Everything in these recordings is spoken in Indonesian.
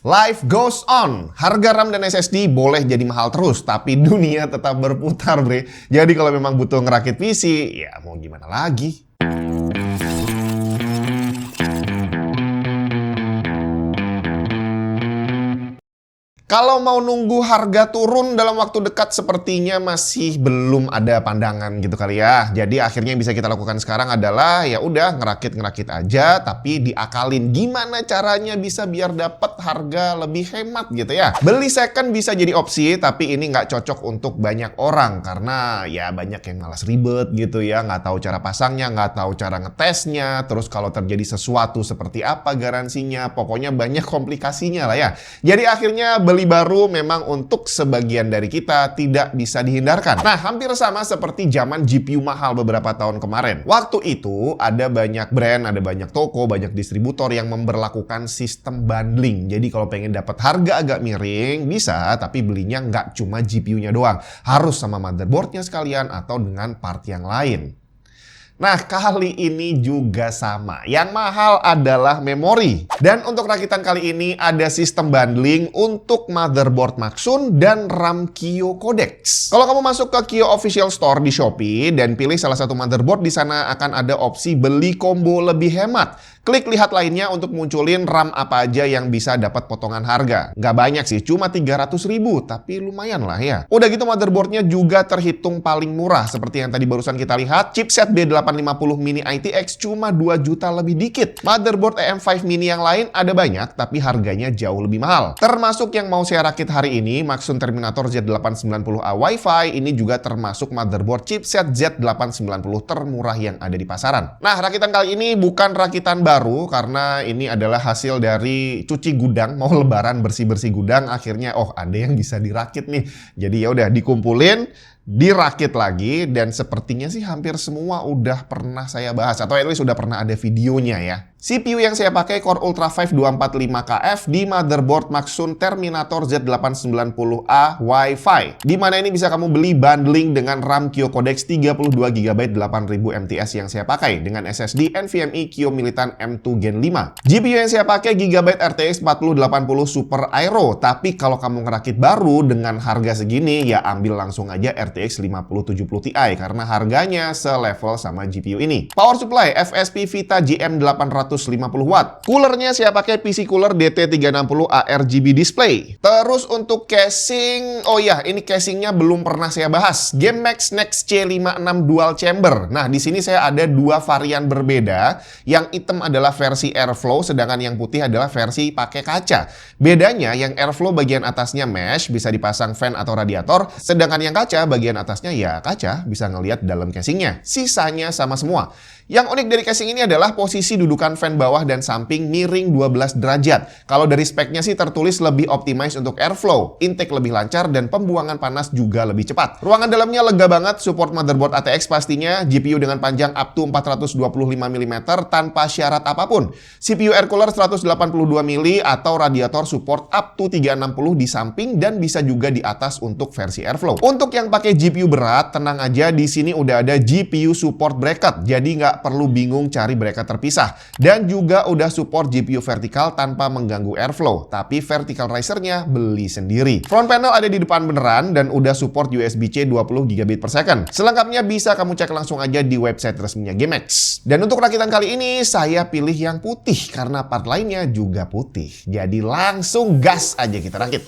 Life goes on. Harga RAM dan SSD boleh jadi mahal terus, tapi dunia tetap berputar, bre. Jadi kalau memang butuh ngerakit PC, ya mau gimana lagi? Kalau mau nunggu harga turun dalam waktu dekat sepertinya masih belum ada pandangan gitu kali ya. Jadi akhirnya yang bisa kita lakukan sekarang adalah ya udah ngerakit aja tapi diakalin gimana caranya bisa biar dapat harga lebih hemat gitu ya. Beli second bisa jadi opsi tapi ini nggak cocok untuk banyak orang karena ya banyak yang malas ribet gitu ya, nggak tahu cara pasangnya, nggak tahu cara ngetesnya, terus kalau terjadi sesuatu seperti apa garansinya, pokoknya banyak komplikasinya lah ya. Jadi akhirnya beli baru memang untuk sebagian dari kita tidak bisa dihindarkan. Nah, hampir sama seperti zaman GPU mahal beberapa tahun kemarin. Waktu itu ada banyak brand, ada banyak toko, banyak distributor yang memberlakukan sistem bundling. Jadi kalau pengen dapat harga agak miring, bisa, tapi belinya nggak cuma GPU-nya doang. Harus sama motherboard-nya sekalian atau dengan part yang lain. Nah, kali ini juga sama. Yang mahal adalah memori. Dan untuk rakitan kali ini ada sistem bundling untuk motherboard Maxsun dan RAM Kio Codex. Kalau kamu masuk ke Kio Official Store di Shopee dan pilih salah satu motherboard, di sana akan ada opsi beli combo lebih hemat. Klik lihat lainnya untuk munculin RAM apa aja yang bisa dapat potongan harga. Nggak banyak sih, cuma 300.000, tapi lumayan lah ya. Udah gitu motherboardnya juga terhitung paling murah. Seperti yang tadi barusan kita lihat, chipset B850 Mini ITX cuma 2 juta lebih dikit. Motherboard EM5 Mini yang lain ada banyak, tapi harganya jauh lebih mahal. Termasuk yang mau saya rakit hari ini, Maxsun Terminator Z890A Wi-Fi, ini juga termasuk motherboard chipset Z890 termurah yang ada di pasaran. Nah, rakitan kali ini bukan rakitan baru karena ini adalah hasil dari cuci gudang, mau lebaran bersih-bersih gudang, akhirnya ada yang bisa dirakit nih. Jadi ya udah dikumpulin, dirakit lagi, dan sepertinya sih hampir semua udah pernah saya bahas atau at least udah pernah ada videonya ya. CPU yang saya pakai Core Ultra 5 245KF di motherboard Maxsun Terminator Z890A Wi-Fi. Di mana ini bisa kamu beli bundling dengan RAM Kio Codex 32GB 8000 MTS yang saya pakai dengan SSD NVMe Kio Militant M2 Gen 5. GPU yang saya pakai Gigabyte RTX 4080 Super Aero, tapi kalau kamu ngerakit baru dengan harga segini ya ambil langsung aja RTX 5070 Ti karena harganya selevel sama GPU ini. Power supply FSP Vita GM 850 Watt. Coolernya saya pakai PC Cooler DT360 ARGB display. Terus untuk casing, ini casingnya belum pernah saya bahas. GameMax Next C56 Dual Chamber. Nah, di sini saya ada dua varian berbeda. Yang hitam adalah versi Airflow, sedangkan yang putih adalah versi pakai kaca. Bedanya yang Airflow bagian atasnya mesh, bisa dipasang fan atau radiator, sedangkan yang kaca bagian atasnya ya kaca, bisa ngelihat dalam casingnya. Sisanya sama semua. Yang unik dari casing ini adalah posisi dudukan fan bawah dan samping miring 12 derajat. Kalau dari speknya sih tertulis lebih optimize untuk airflow, intake lebih lancar, dan pembuangan panas juga lebih cepat. Ruangan dalamnya lega banget, support motherboard ATX pastinya, GPU dengan panjang up to 425 mm tanpa syarat apapun. CPU air cooler 182 mili atau radiator support up to 360 di samping dan bisa juga di atas untuk versi airflow. Untuk yang pakai GPU berat, tenang aja, di sini udah ada GPU support bracket, jadi nggak perlu bingung cari bracket terpisah. Dan juga udah support GPU vertikal tanpa mengganggu airflow, tapi vertical risernya beli sendiri. Front panel ada di depan beneran dan udah support USB-C 20 GB per second. Selengkapnya bisa kamu cek langsung aja di website resminya GameX. Dan untuk rakitan kali ini saya pilih yang putih karena part lainnya juga putih. Jadi langsung gas aja kita rakit.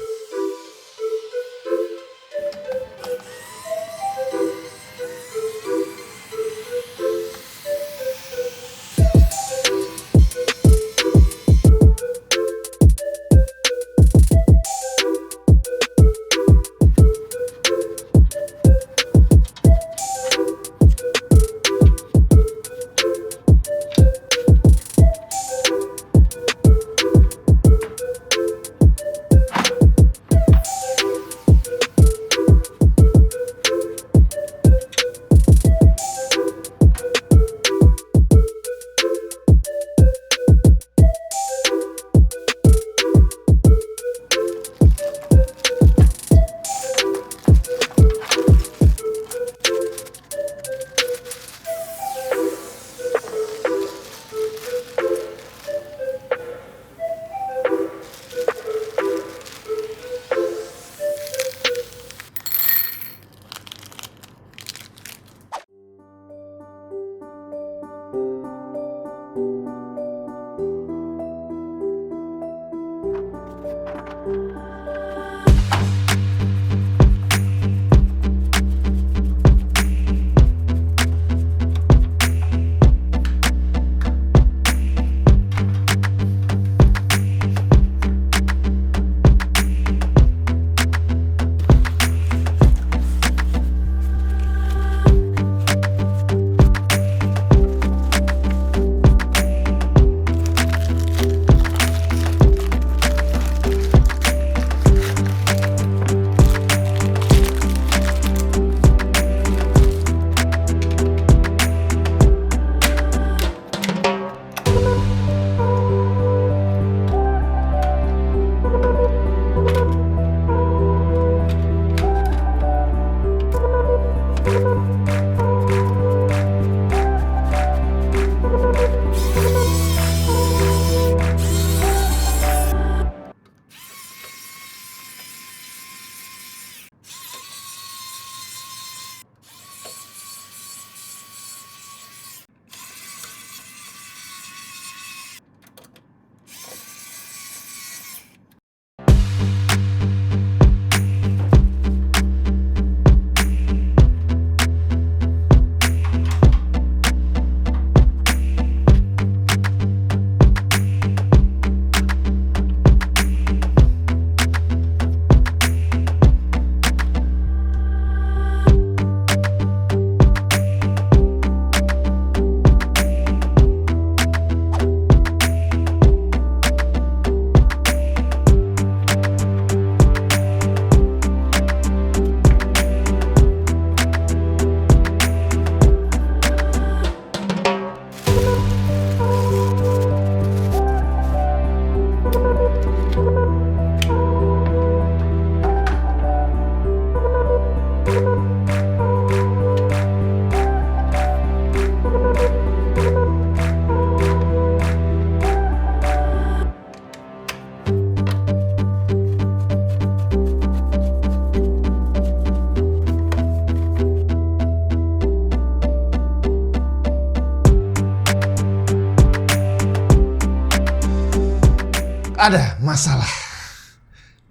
Ada masalah.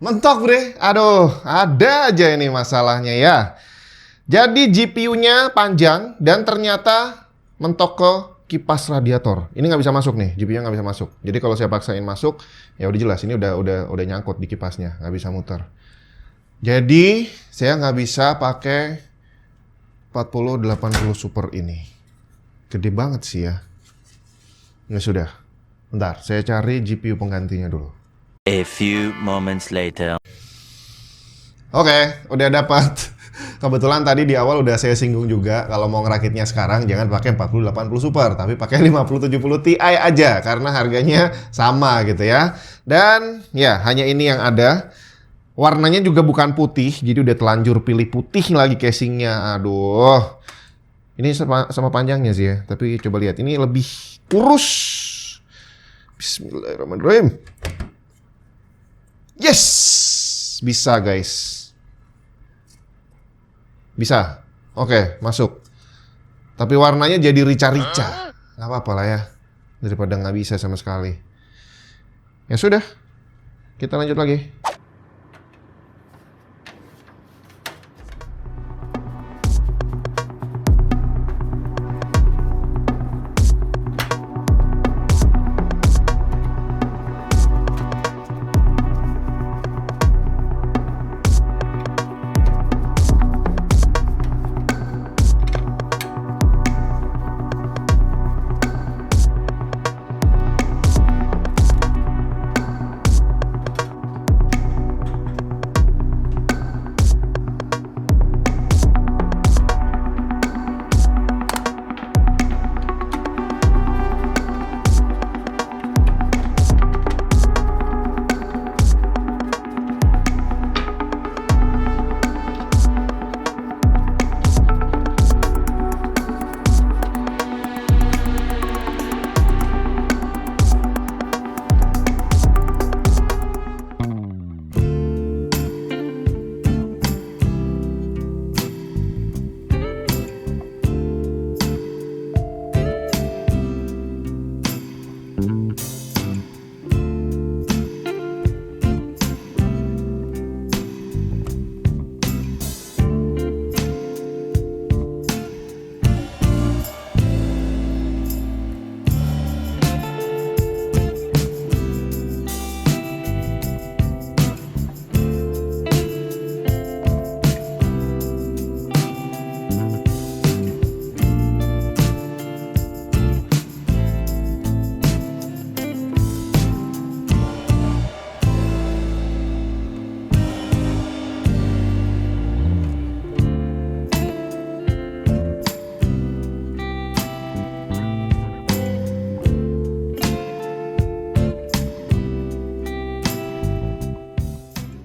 Mentok bre, aduh ada aja ini masalahnya ya. Jadi GPU-nya panjang dan ternyata mentok ke kipas radiator. Ini nggak bisa masuk nih, GPU-nya nggak bisa masuk. Jadi kalau saya paksain masuk, ya udah jelas ini udah nyangkut di kipasnya, nggak bisa muter. Jadi saya nggak bisa pakai 4080 Super ini. Gede banget sih ya. Ya sudah, bentar saya cari GPU penggantinya dulu. A few moments later. Oke, udah dapat. Kebetulan tadi di awal udah saya singgung juga kalau mau ngerakitnya sekarang jangan pakai 4080 Super, tapi pakai 5070 Ti aja karena harganya sama gitu ya. Dan ya hanya ini yang ada. Warnanya juga bukan putih, jadi udah telanjur pilih putih lagi casingnya. Aduh, ini sama panjangnya sih ya. Tapi coba lihat, ini lebih kurus. Bismillahirrahmanirrahim. Yes, bisa guys. Bisa. Oke, masuk. Tapi warnanya jadi rica-rica. Gak apa-apa lah ya. Daripada nggak bisa sama sekali. Ya sudah. Kita lanjut lagi.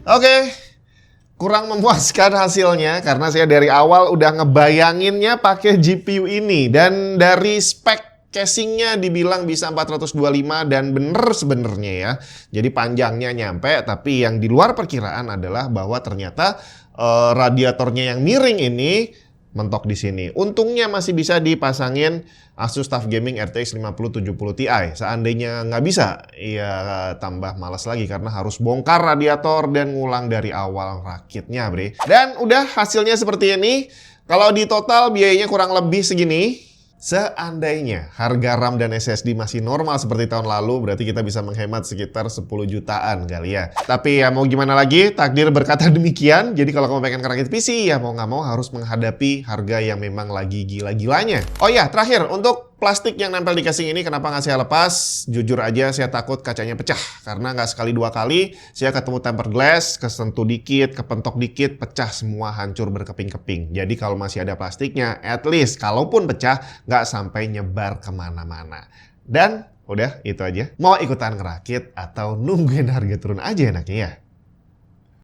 Oke, kurang memuaskan hasilnya karena saya dari awal udah ngebayanginnya pakai GPU ini. Dan dari spek casingnya dibilang bisa 425 dan bener sebenarnya ya. Jadi panjangnya nyampe, tapi yang di luar perkiraan adalah bahwa ternyata radiatornya yang miring ini mentok di sini. Untungnya masih bisa dipasangin Asus TUF Gaming RTX 5070 Ti. Seandainya nggak bisa, ya tambah malas lagi karena harus bongkar radiator dan ngulang dari awal rakitnya, bre. Dan udah hasilnya seperti ini. Kalau di total biayanya kurang lebih segini. Seandainya harga RAM dan SSD masih normal seperti tahun lalu, berarti kita bisa menghemat sekitar 10 jutaan kali ya. Tapi ya mau gimana lagi, takdir berkata demikian. Jadi kalau kamu pengen ngerakit PC, ya mau nggak mau harus menghadapi harga yang memang lagi gila-gilanya. Oh ya, terakhir untuk plastik yang nempel di casing ini kenapa nggak saya lepas? Jujur aja saya takut kacanya pecah. Karena nggak sekali dua kali saya ketemu tempered glass, kesentuh dikit, kepentok dikit, pecah semua, hancur berkeping-keping. Jadi kalau masih ada plastiknya, at least kalaupun pecah nggak sampai nyebar kemana-mana. Dan udah itu aja. Mau ikutan ngerakit atau nungguin harga turun aja enaknya ya?